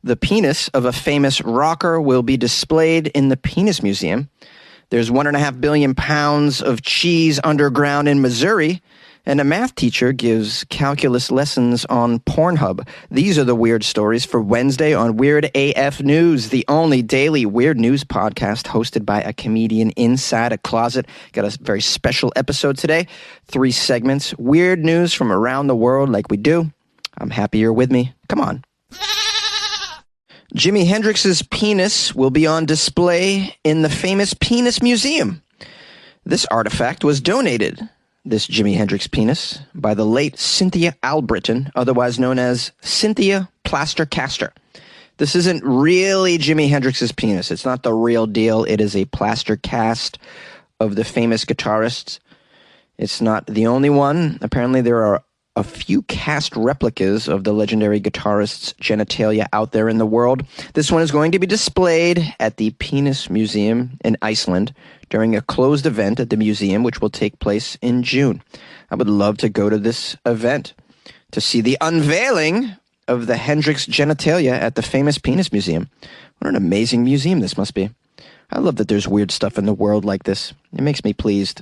The penis of a famous rocker will be displayed in the Penis Museum. There's 1.5 billion pounds of cheese underground in Missouri. And a math teacher gives calculus lessons on Pornhub. These are the weird stories for Wednesday on Weird AF News, the only daily weird news podcast hosted by a comedian inside a closet. Got a very special episode today. 3 segments, weird news from around the world like we do. I'm happy you're with me. Come on. Jimi Hendrix's penis will be on display in the famous Penis Museum. This artifact was donated, this Jimi Hendrix penis, by the late Cynthia Albritton, otherwise known as Cynthia Plaster Caster. This isn't really Jimi Hendrix's penis. It's not the real deal. It is a plaster cast of the famous guitarist. It's not the only one. Apparently there are a few cast replicas of the legendary guitarist's genitalia out there in the world. This one is going to be displayed at the Penis Museum in Iceland during a closed event at the museum, which will take place in June. I would love to go to this event to see the unveiling of the Hendrix genitalia at the famous Penis Museum. What an amazing museum this must be. I love that there's weird stuff in the world like this. It makes me pleased.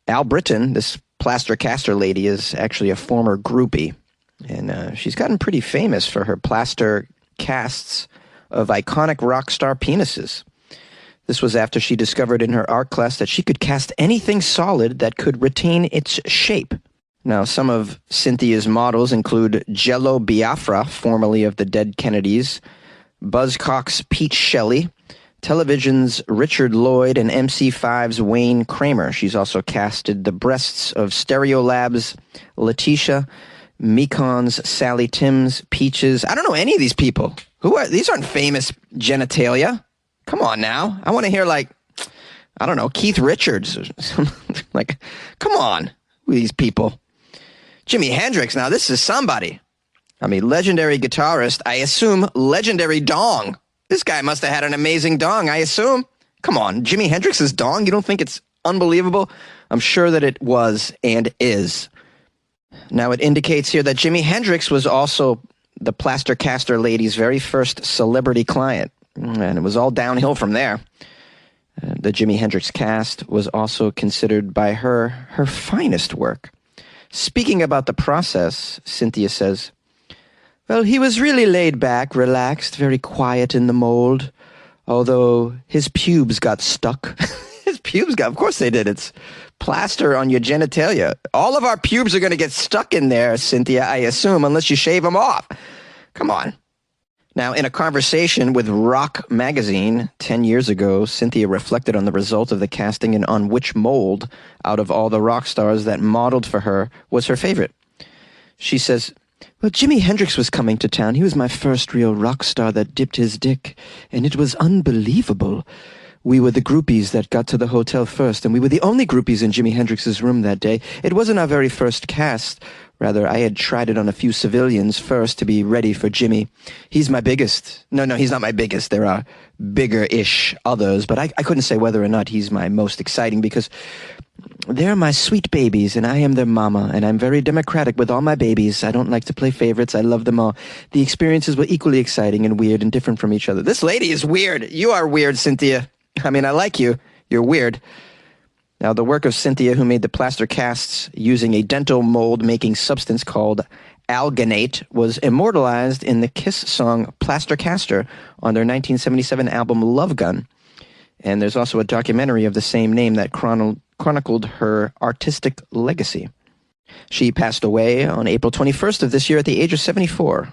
Al Britton, this plaster caster lady, is actually a former groupie, and she's gotten pretty famous for her plaster casts of iconic rock star penises. This was after she discovered in her art class that she could cast anything solid that could retain its shape. Now, some of Cynthia's models include Jello Biafra, formerly of the Dead Kennedys, Buzzcocks Pete Shelley, Television's Richard Lloyd, and MC5's Wayne Kramer. She's also casted the breasts of Stereolab's Letitia, Mekon's Sally Timms, Peaches. I don't know any of these people. These aren't famous genitalia. Come on now. I want to hear, like, I don't know, Keith Richards. Like, come on. Who are these people? Jimi Hendrix, now this is somebody. I mean, legendary guitarist. I assume legendary dong. This guy must have had an amazing dong, I assume. Come on, Jimi Hendrix's dong? You don't think it's unbelievable? I'm sure that it was and is. Now, it indicates here that Jimi Hendrix was also the plaster caster lady's very first celebrity client. And it was all downhill from there. The Jimi Hendrix cast was also considered by her finest work. Speaking about the process, Cynthia says, "Well, he was really laid back, relaxed, very quiet in the mold, although his pubes got stuck." His pubes got, of course they did. It's plaster on your genitalia. All of our pubes are going to get stuck in there, Cynthia, I assume, unless you shave them off. Come on. Now, in a conversation with Rock Magazine 10 years ago, Cynthia reflected on the result of the casting and on which mold out of all the rock stars that modeled for her was her favorite. She says, "Well, Jimi Hendrix was coming to town. He was my first real rock star that dipped his dick, and it was unbelievable. We were the groupies that got to the hotel first, and we were the only groupies in Jimi Hendrix's room that day. It wasn't our very first cast. Rather, I had tried it on a few civilians first to be ready for Jimmy. He's my biggest. No, he's not my biggest. There are bigger-ish others, but I couldn't say whether or not he's my most exciting because they're my sweet babies, and I am their mama, and I'm very democratic with all my babies. I don't like to play favorites. I love them all. The experiences were equally exciting and weird and different from each other." This lady is weird. You are weird, Cynthia. I mean, I like you. You're weird. Now, the work of Cynthia, who made the plaster casts using a dental mold-making substance called alginate, was immortalized in the Kiss song Plaster Caster on their 1977 album Love Gun. And there's also a documentary of the same name that chronicled her artistic legacy. She passed away on April 21st of this year at the age of 74.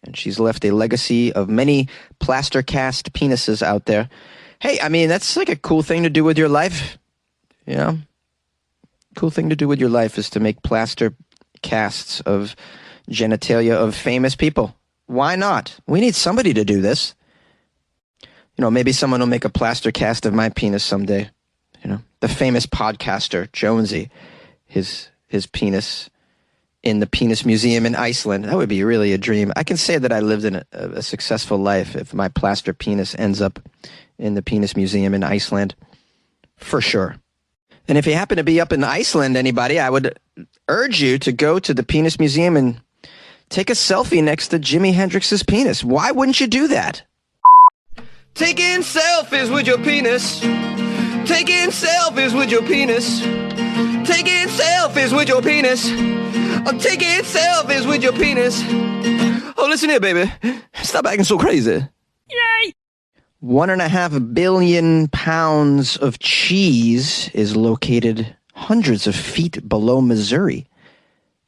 And she's left a legacy of many plaster cast penises out there. Hey, I mean, that's like a cool thing to do with your life. You know? Cool thing to do with your life is to make plaster casts of genitalia of famous people. Why not? We need somebody to do this. You know, maybe someone will make a plaster cast of my penis someday. You know, the famous podcaster, JONESY, his penis in the Penis Museum in Iceland. That would be really a dream. I can say that I lived in a successful life if my plaster penis ends up in the Penis Museum in Iceland. For sure. And if you happen to be up in Iceland, anybody, I would urge you to go to the Penis Museum and take a selfie next to Jimi Hendrix's penis. Why wouldn't you do that? Taking selfies with your penis. Taking selfies with your penis. Taking selfies with your penis. I'm taking selfies with your penis. Oh, listen here, baby. Stop acting so crazy. Yay! 1.5 billion pounds of cheese is located hundreds of feet below Missouri.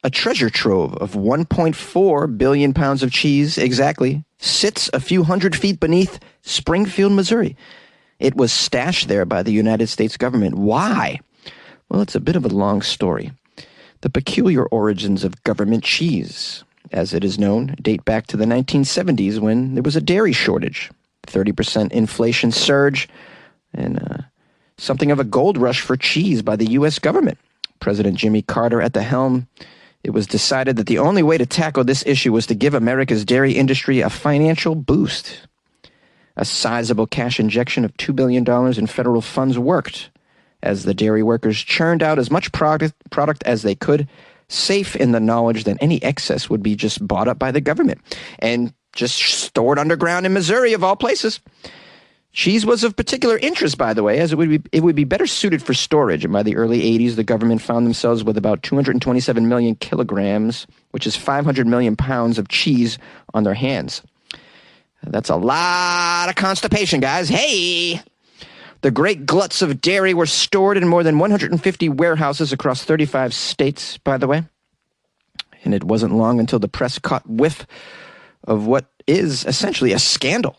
A treasure trove of 1.4 billion pounds of cheese, exactly, sits a few hundred feet beneath Springfield, Missouri. It was stashed there by the United States government. Why? Well, it's a bit of a long story. The peculiar origins of government cheese, as it is known, date back to the 1970s when there was a dairy shortage, 30% inflation surge, and something of a gold rush for cheese by the U.S. government. President Jimmy Carter at the helm, it was decided that the only way to tackle this issue was to give America's dairy industry a financial boost. A sizable cash injection of $2 billion in federal funds worked, as the dairy workers churned out as much product as they could, safe in the knowledge that any excess would be just bought up by the government and just stored underground in Missouri, of all places. Cheese was of particular interest, by the way, as it would be better suited for storage. And by the early 80s, the government found themselves with about 227 million kilograms, which is 500 million pounds of cheese on their hands. That's a lot of constipation, guys. Hey! The great gluts of dairy were stored in more than 150 warehouses across 35 states, by the way. And it wasn't long until the press caught whiff of what is essentially a scandal.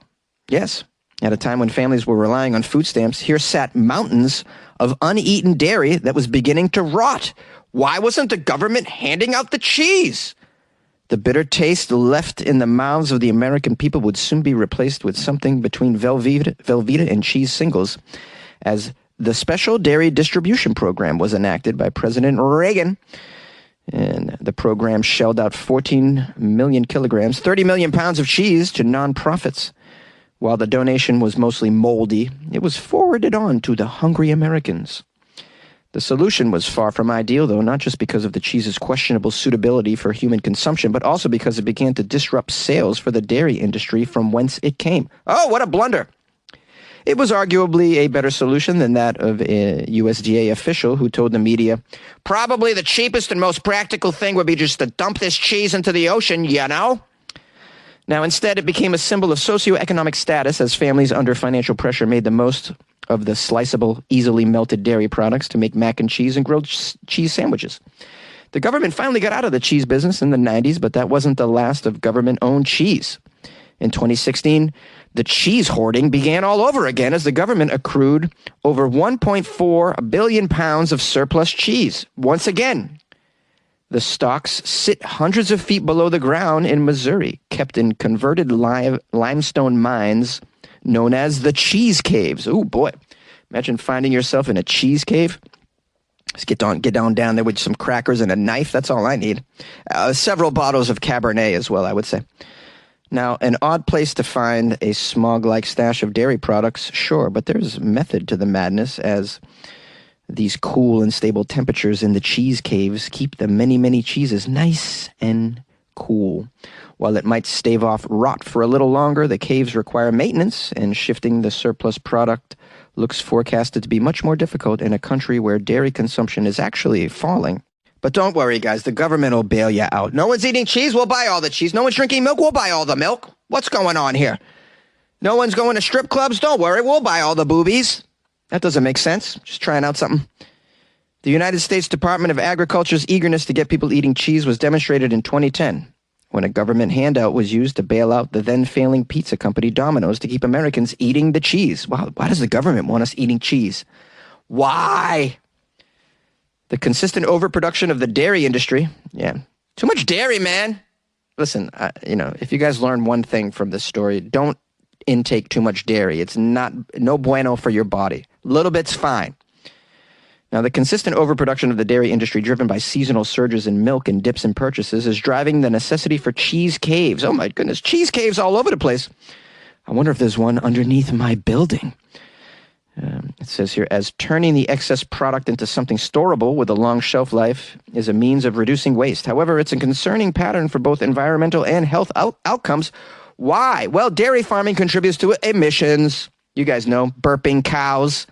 Yes, at a time when families were relying on food stamps, here sat mountains of uneaten dairy that was beginning to rot. Why wasn't the government handing out the cheese? The bitter taste left in the mouths of the American people would soon be replaced with something between Velveeta and cheese singles, as the Special Dairy Distribution Program was enacted by President Reagan. And the program shelled out 14 million kilograms, 30 million pounds of cheese to nonprofits. While the donation was mostly moldy, it was forwarded on to the hungry Americans. The solution was far from ideal, though, not just because of the cheese's questionable suitability for human consumption, but also because it began to disrupt sales for the dairy industry from whence it came. Oh, what a blunder! It was arguably a better solution than that of a USDA official who told the media, probably the cheapest and most practical thing would be just to dump this cheese into the ocean, you know? Now, instead, it became a symbol of socioeconomic status as families under financial pressure made the most of the sliceable, easily melted dairy products to make mac and cheese and grilled cheese sandwiches. The government finally got out of the cheese business in the 90s, but that wasn't the last of government-owned cheese. In 2016, the cheese hoarding began all over again as the government accrued over 1.4 billion pounds of surplus cheese. Once again, the stocks sit hundreds of feet below the ground in Missouri, kept in converted limestone mines known as the cheese caves. Oh boy, imagine finding yourself in a cheese cave. Just get down there with some crackers and a knife. That's all I need. Several bottles of Cabernet as well, I would say. Now, an odd place to find a smog-like stash of dairy products, sure, but there's method to the madness, as these cool and stable temperatures in the cheese caves keep the many, many cheeses nice and cool. While it might stave off rot for a little longer, the caves require maintenance, and shifting the surplus product looks forecasted to be much more difficult in a country where dairy consumption is actually falling. But don't worry, guys, the government will bail you out. No one's eating cheese, we'll buy all the cheese. No one's drinking milk, we'll buy all the milk. What's going on here? No one's going to strip clubs? Don't worry, we'll buy all the boobies. That doesn't make sense. Just trying out something. The United States Department of Agriculture's eagerness to get people eating cheese was demonstrated in 2010, when a government handout was used to bail out the then-failing pizza company Domino's to keep Americans eating the cheese. Wow, why does the government want us eating cheese? Why? The consistent overproduction of the dairy industry. Yeah. Too much dairy, man. Listen, if you guys learn one thing from this story, don't intake too much dairy. It's no bueno for your body. A little bit's fine. Now, the consistent overproduction of the dairy industry, driven by seasonal surges in milk and dips in purchases, is driving the necessity for cheese caves. Oh my goodness, cheese caves all over the place. I wonder if there's one underneath my building. It says here, as turning the excess product into something storable with a long shelf life is a means of reducing waste. However, it's a concerning pattern for both environmental and health outcomes. Why? Well, dairy farming contributes to emissions. You guys know, burping cows.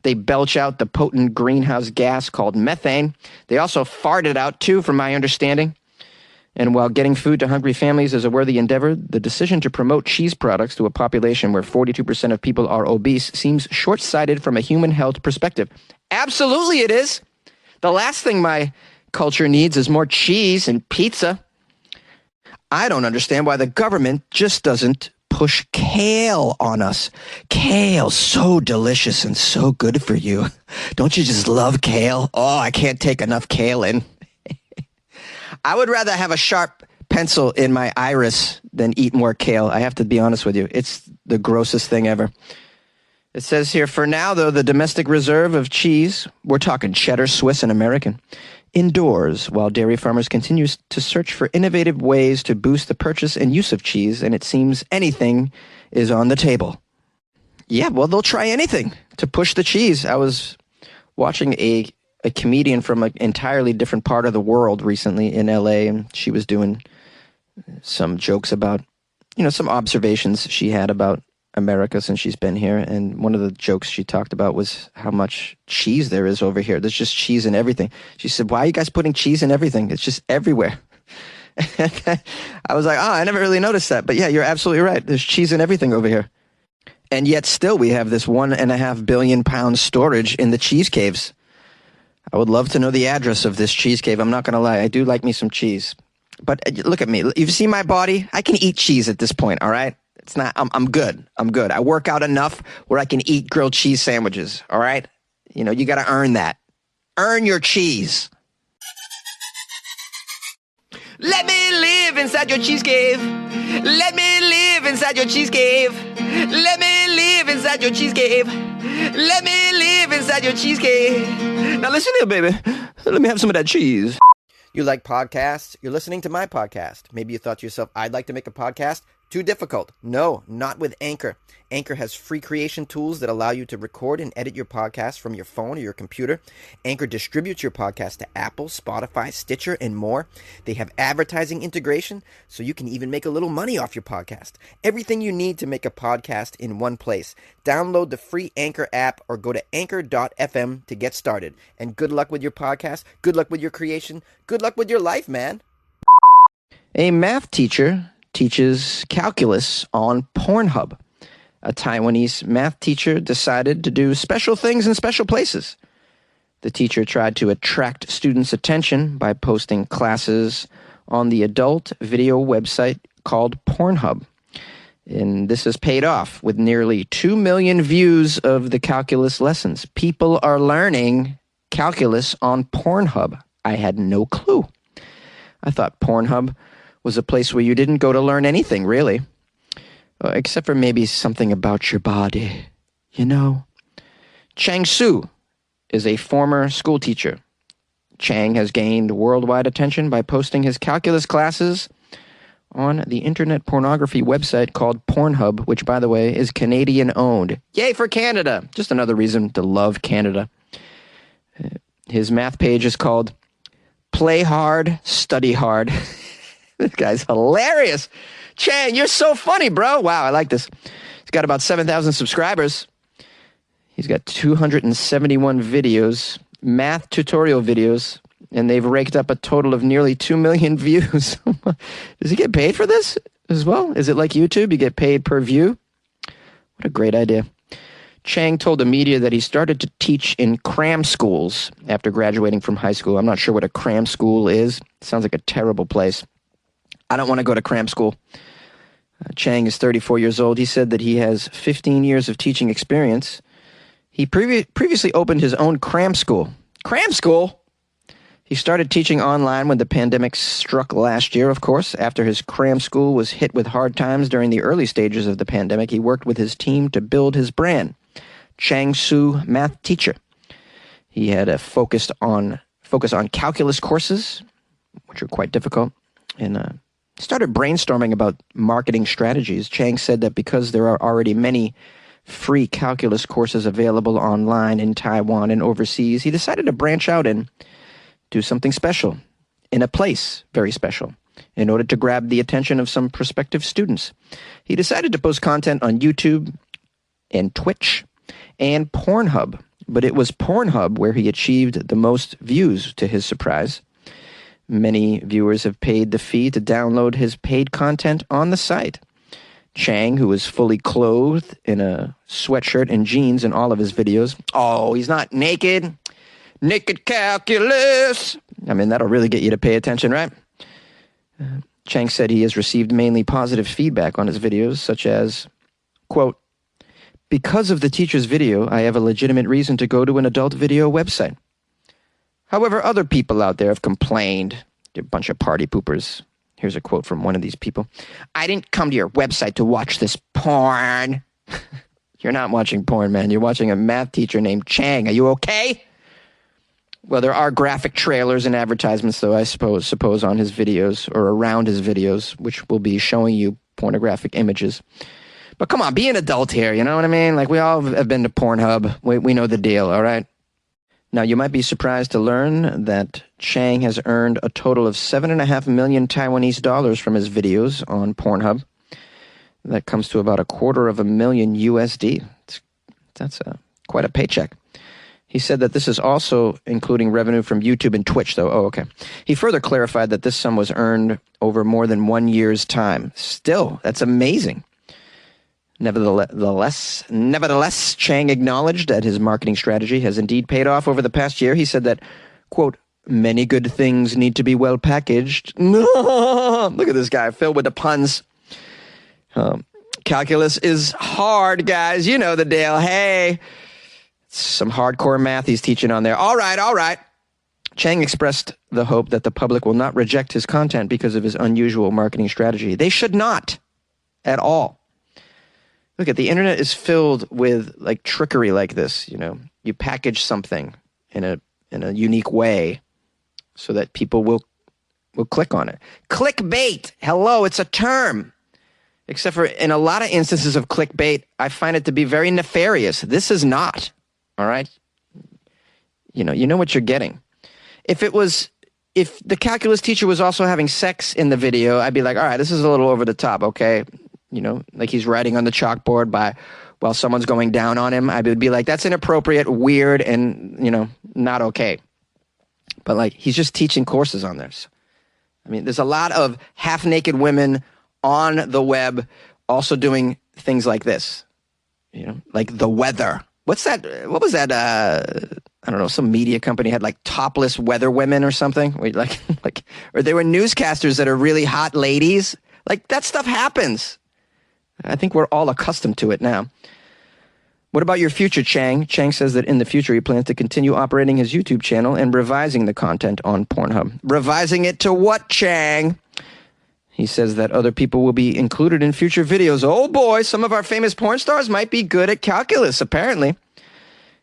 They belch out the potent greenhouse gas called methane. They also fart it out, too, from my understanding. And while getting food to hungry families is a worthy endeavor, the decision to promote cheese products to a population where 42% of people are obese seems short-sighted from a human health perspective. Absolutely it is. The last thing my culture needs is more cheese and pizza. I don't understand why the government just doesn't push kale on us. Kale, so delicious and so good for you. Don't you just love kale? Oh, I can't take enough kale in. I would rather have a sharp pencil in my iris than eat more kale. I have to be honest with you. It's the grossest thing ever. It says here, for now, though, the domestic reserve of cheese, we're talking cheddar, Swiss, and American, indoors while dairy farmers continue to search for innovative ways to boost the purchase and use of cheese, and it seems anything is on the table. Yeah, well, they'll try anything to push the cheese. I was watching a comedian from an entirely different part of the world recently in LA, and she was doing some jokes about, some observations she had about America since she's been here. And one of the jokes she talked about was how much cheese there is over here. There's just cheese in everything. She said, why are you guys putting cheese in everything? It's just everywhere. I was like, I never really noticed that. But yeah, you're absolutely right. There's cheese in everything over here. And yet still we have this 1.5 billion pound storage in the cheese caves. I would love to know the address of this cheese cave. I'm not going to lie. I do like me some cheese. But look at me. You've seen my body? I can eat cheese at this point, all right? It's not, I'm good. I'm good. I work out enough where I can eat grilled cheese sandwiches, all right? You got to earn that. Earn your cheese. Let me live inside your cheese cave. Let me live inside your cheese cave. Let me live inside your cheese cave. Let me live inside your cheese cave. Now listen here, baby. Let me have some of that cheese. You like podcasts? You're listening to my podcast. Maybe you thought to yourself, I'd like to make a podcast. Too difficult. No, not with Anchor. Anchor has free creation tools that allow you to record and edit your podcast from your phone or your computer. Anchor distributes your podcast to Apple, Spotify, Stitcher, and more. They have advertising integration, so you can even make a little money off your podcast. Everything you need to make a podcast in one place. Download the free Anchor app or go to anchor.fm to get started. And good luck with your podcast. Good luck with your creation. Good luck with your life, man. A math teacher teaches calculus on Pornhub. A Taiwanese math teacher decided to do special things in special places. The teacher tried to attract students' attention by posting classes on the adult video website called Pornhub. And this has paid off with nearly 2 million views of the calculus lessons. People are learning calculus on Pornhub. I had no clue. I thought Pornhub was a place where you didn't go to learn anything, really. Except for maybe something about your body. Chang Su is a former school teacher. Chang has gained worldwide attention by posting his calculus classes on the internet pornography website called Pornhub, which, by the way, is Canadian-owned. Yay for Canada! Just another reason to love Canada. His math page is called Play Hard, Study Hard. This guy's hilarious. Chang, you're so funny, bro. Wow, I like this. He's got about 7,000 subscribers. He's got 271 videos, math tutorial videos, and they've raked up a total of nearly 2 million views. Does he get paid for this as well? Is it like YouTube? You get paid per view? What a great idea. Chang told the media that he started to teach in cram schools after graduating from high school. I'm not sure what a cram school is. It sounds like a terrible place. I don't want to go to cram school. Chang is 34 years old. He said that he has 15 years of teaching experience. He previously opened his own cram school. Cram school? He started teaching online when the pandemic struck last year, of course. After his cram school was hit with hard times during the early stages of the pandemic, he worked with his team to build his brand, Chang Su Math Teacher. He had a focus on calculus courses, which are quite difficult, and started brainstorming about marketing strategies. Chang said that because there are already many free calculus courses available online in Taiwan and overseas, he decided to branch out and do something special in a place very special in order to grab the attention of some prospective students. He decided to post content on YouTube and Twitch and Pornhub, but it was Pornhub where he achieved the most views, to his surprise. Many viewers have paid the fee to download his paid content on the site. Chang, who is fully clothed in a sweatshirt and jeans in all of his videos. Oh, he's not naked. Naked calculus. I mean, that'll really get you to pay attention, right? Chang said he has received mainly positive feedback on his videos, such as, quote, "Because of the teacher's video, I have a legitimate reason to go to an adult video website. However, other people out there have complained. They're a bunch of party poopers." Here's a quote from one of these people. "I didn't come to your website to watch this porn." You're not watching porn, man. You're watching a math teacher named Chang. Are you okay? Well, there are graphic trailers and advertisements, though, I suppose on his videos or around his videos, which will be showing you pornographic images. But come on, be an adult here, you know what I mean? Like, we all have been to Pornhub. We know the deal, all right? Now, you might be surprised to learn that Chang has earned a total of 7.5 million Taiwanese dollars from his videos on Pornhub. That comes to about $250,000 USD. That's quite a paycheck. He said that this is also including revenue from YouTube and Twitch, though. Oh, okay. He further clarified that this sum was earned over more than 1 year's time. Still, that's amazing. Nevertheless, Chang acknowledged that his marketing strategy has indeed paid off over the past year. He said that, quote, "Many good things need to be well packaged." Look at this guy, filled with the puns. Calculus is hard, guys. You know the deal. Hey, some hardcore math he's teaching on there. All right. Chang expressed the hope that the public will not reject his content because of his unusual marketing strategy. They should not at all. Look, the internet is filled with like trickery like this. You know, you package something in a unique way so that people will click on it. Clickbait. Hello, it's a term. Except for in a lot of instances of clickbait, I find it to be very nefarious. This is not. All right? You know what you're getting. If the calculus teacher was also having sex in the video, I'd be like, all right, this is a little over the top, okay? You know, like he's writing on the chalkboard while someone's going down on him. I would be like, that's inappropriate, weird, and, not okay. But like, he's just teaching courses on this. I mean, there's a lot of half-naked women on the web also doing things like this, like the weather. What's that? What was that? I don't know. Some media company had like topless weather women or something. Or they were newscasters that are really hot ladies. Like that stuff happens. I think we're all accustomed to it now. What about your future, Chang? Chang says that in the future he plans to continue operating his YouTube channel and revising the content on Pornhub. Revising it to what, Chang? He says that other people will be included in future videos. Oh boy, some of our famous porn stars might be good at calculus, apparently.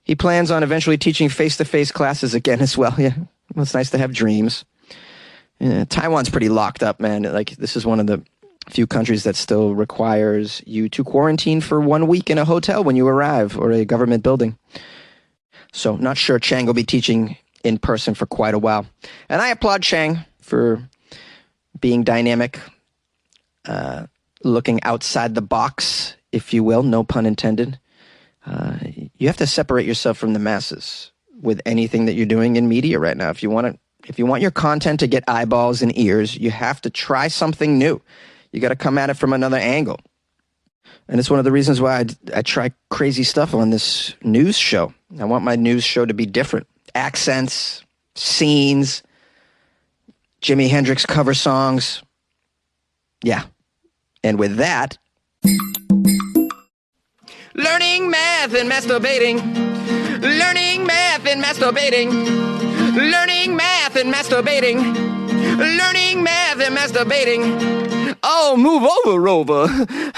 He plans on eventually teaching face-to-face classes again as well. Yeah, well, it's nice to have dreams. Yeah, Taiwan's pretty locked up, man. Like, this is one of the few countries that still requires you to quarantine for 1 week in a hotel when you arrive or a government building. So, not sure Chang will be teaching in person for quite a while. And I applaud Chang for being dynamic, looking outside the box, if you will, no pun intended. You have to separate yourself from the masses with anything that you're doing in media right now. If you want your content to get eyeballs and ears, you have to try something new. You got to come at it from another angle. And it's one of the reasons why I try crazy stuff on this news show. I want my news show to be different. Accents, scenes, Jimi Hendrix cover songs. Yeah. And with that, learning math and masturbating. Learning math and masturbating. Learning math and masturbating. Learning math and masturbating. Oh, move over, Rover.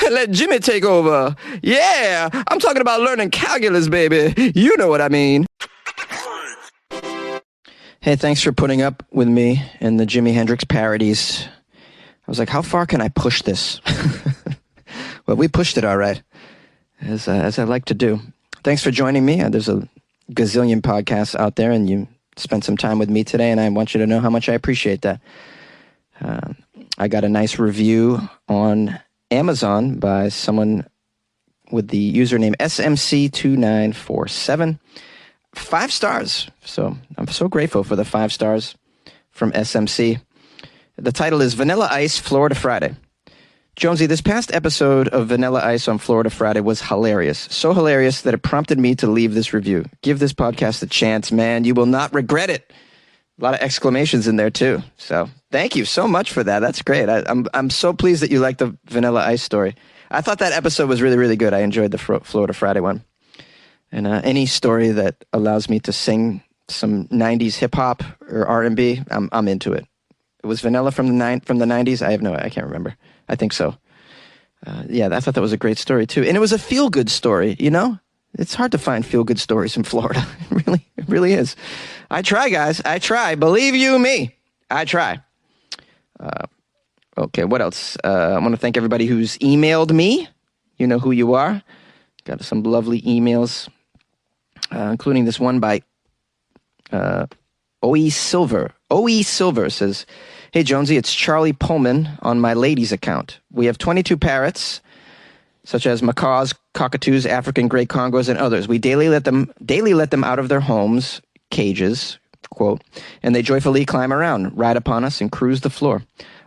Let Jimmy take over. Yeah, I'm talking about learning calculus, baby. You know what I mean. Hey, thanks for putting up with me and the Jimi Hendrix parodies. I was like, how far can I push this? Well, we pushed it all right. as I like to do. Thanks for joining me. There's a gazillion podcasts out there, and you spent some time with me today, and I want you to know how much I appreciate that. I got a nice review on Amazon by someone with the username SMC2947. 5 stars. So I'm so grateful for the 5 stars from SMC. The title is Vanilla Ice Florida Friday. Jonesy, this past episode of Vanilla Ice on Florida Friday was hilarious. So hilarious that it prompted me to leave this review. Give this podcast a chance, man. You will not regret it. A lot of exclamations in there, too. So thank you so much for that. That's great. I'm so pleased that you liked the Vanilla Ice story. I thought that episode was really, really good. I enjoyed the Florida Friday one. And any story that allows me to sing some 90s hip-hop or R&B, I'm into it. It was Vanilla from the 90s? I can't remember. I think so. I thought that was a great story, too. And it was a feel-good story, you know? It's hard to find feel-good stories in Florida. It really is. I try, guys. I try. Believe you me. I try. Okay, what else? I want to thank everybody who's emailed me. You know who you are. Got some lovely emails, including this one by OE Silver. OE Silver says, "Hey, Jonesy, it's Charlie Pullman on my ladies account. We have 22 parrots, such as macaws, cockatoos, African gray Congos, and others. We daily let them out of their homes, cages, quote, and they joyfully climb around, ride upon us, and cruise the floor.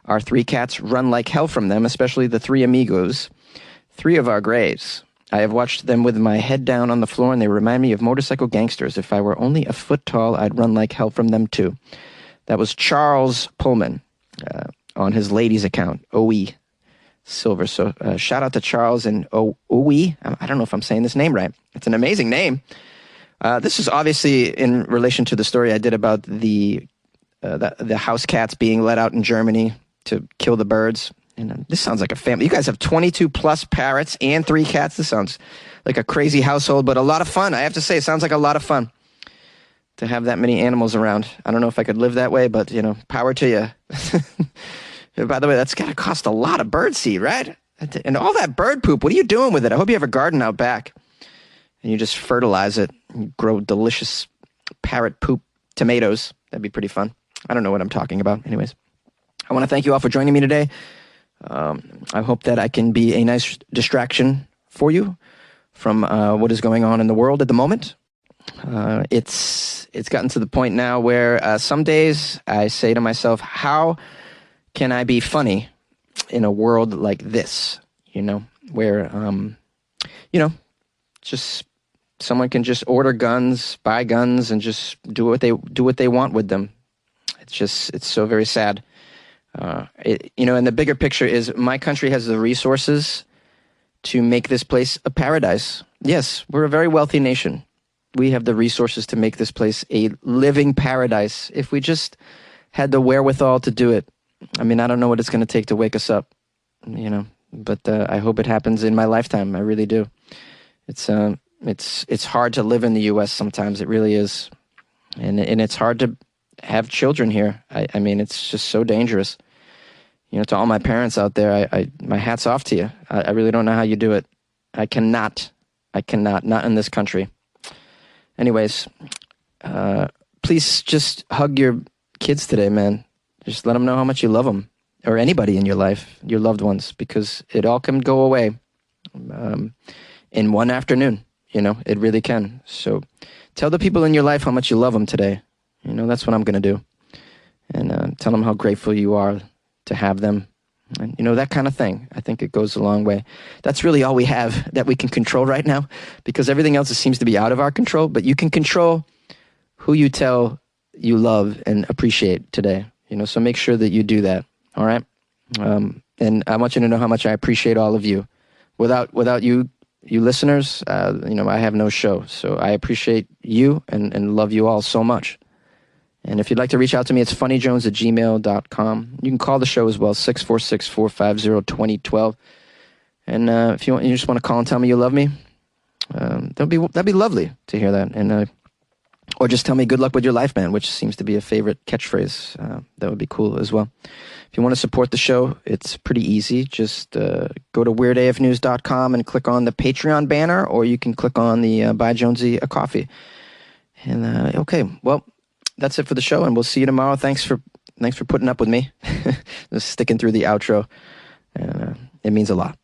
Our 3 cats run like hell from them, especially the 3 amigos, 3 of our grays. I have watched them with my head down on the floor, and they remind me of motorcycle gangsters. If I were only a foot tall, I'd run like hell from them, too." That was Charles Pullman on his ladies account, OE Silver. So shout out to Charles and OE. I don't know if I'm saying this name right. It's an amazing name. This is obviously in relation to the story I did about the house cats being let out in Germany to kill the birds. And this sounds like a family. You guys have 22 plus parrots and 3 cats. This sounds like a crazy household, but a lot of fun. I have to say, it sounds like a lot of fun to have that many animals around. I don't know if I could live that way, but, you know, power to you. By the way, that's got to cost a lot of bird seed, right? And all that bird poop, what are you doing with it? I hope you have a garden out back and you just fertilize it and grow delicious parrot poop tomatoes. That'd be pretty fun. I don't know what I'm talking about. Anyways, I want to thank you all for joining me today. I hope that I can be a nice distraction for you from what is going on in the world at the moment. It's gotten to the point now where some days I say to myself, how can I be funny in a world like this? You know, where just someone can just order guns, buy guns, and just do what they want with them. It's so very sad. And the bigger picture is my country has the resources to make this place a paradise. Yes, we're a very wealthy nation. We have the resources to make this place a living paradise if we just had the wherewithal to do it. I mean, I don't know what it's going to take to wake us up, you know, but I hope it happens in my lifetime. I really do. It's hard to live in the U.S. sometimes. It really is. And it's hard to have children here. I mean, it's just so dangerous. You know, to all my parents out there, my hat's off to you. I really don't know how you do it. I cannot, not in this country. Anyways, please just hug your kids today, man. Just let them know how much you love them, or anybody in your life, your loved ones, because it all can go away in one afternoon. You know, it really can. So tell the people in your life how much you love them today. You know, that's what I'm going to do. And tell them how grateful you are to have them. And, you know, that kind of thing. I think it goes a long way. That's really all we have that we can control right now, because everything else seems to be out of our control. But you can control who you tell you love and appreciate today. You know, so make sure that you do that. All right? And I want you to know how much I appreciate all of you. Without you listeners, I have no show. So I appreciate you and love you all so much. And if you'd like to reach out to me, it's funnyjones@gmail.com. You can call the show as well, 646-450-2012. And if you just want to call and tell me you love me, that'd be lovely to hear that. And Or just tell me good luck with your life, man, which seems to be a favorite catchphrase. That would be cool as well. If you want to support the show, it's pretty easy. Just go to weirdafnews.com and click on the Patreon banner, or you can click on the Buy Jonesy a Coffee. And okay, well, that's it for the show, and we'll see you tomorrow. Thanks for putting up with me, just sticking through the outro. It means a lot.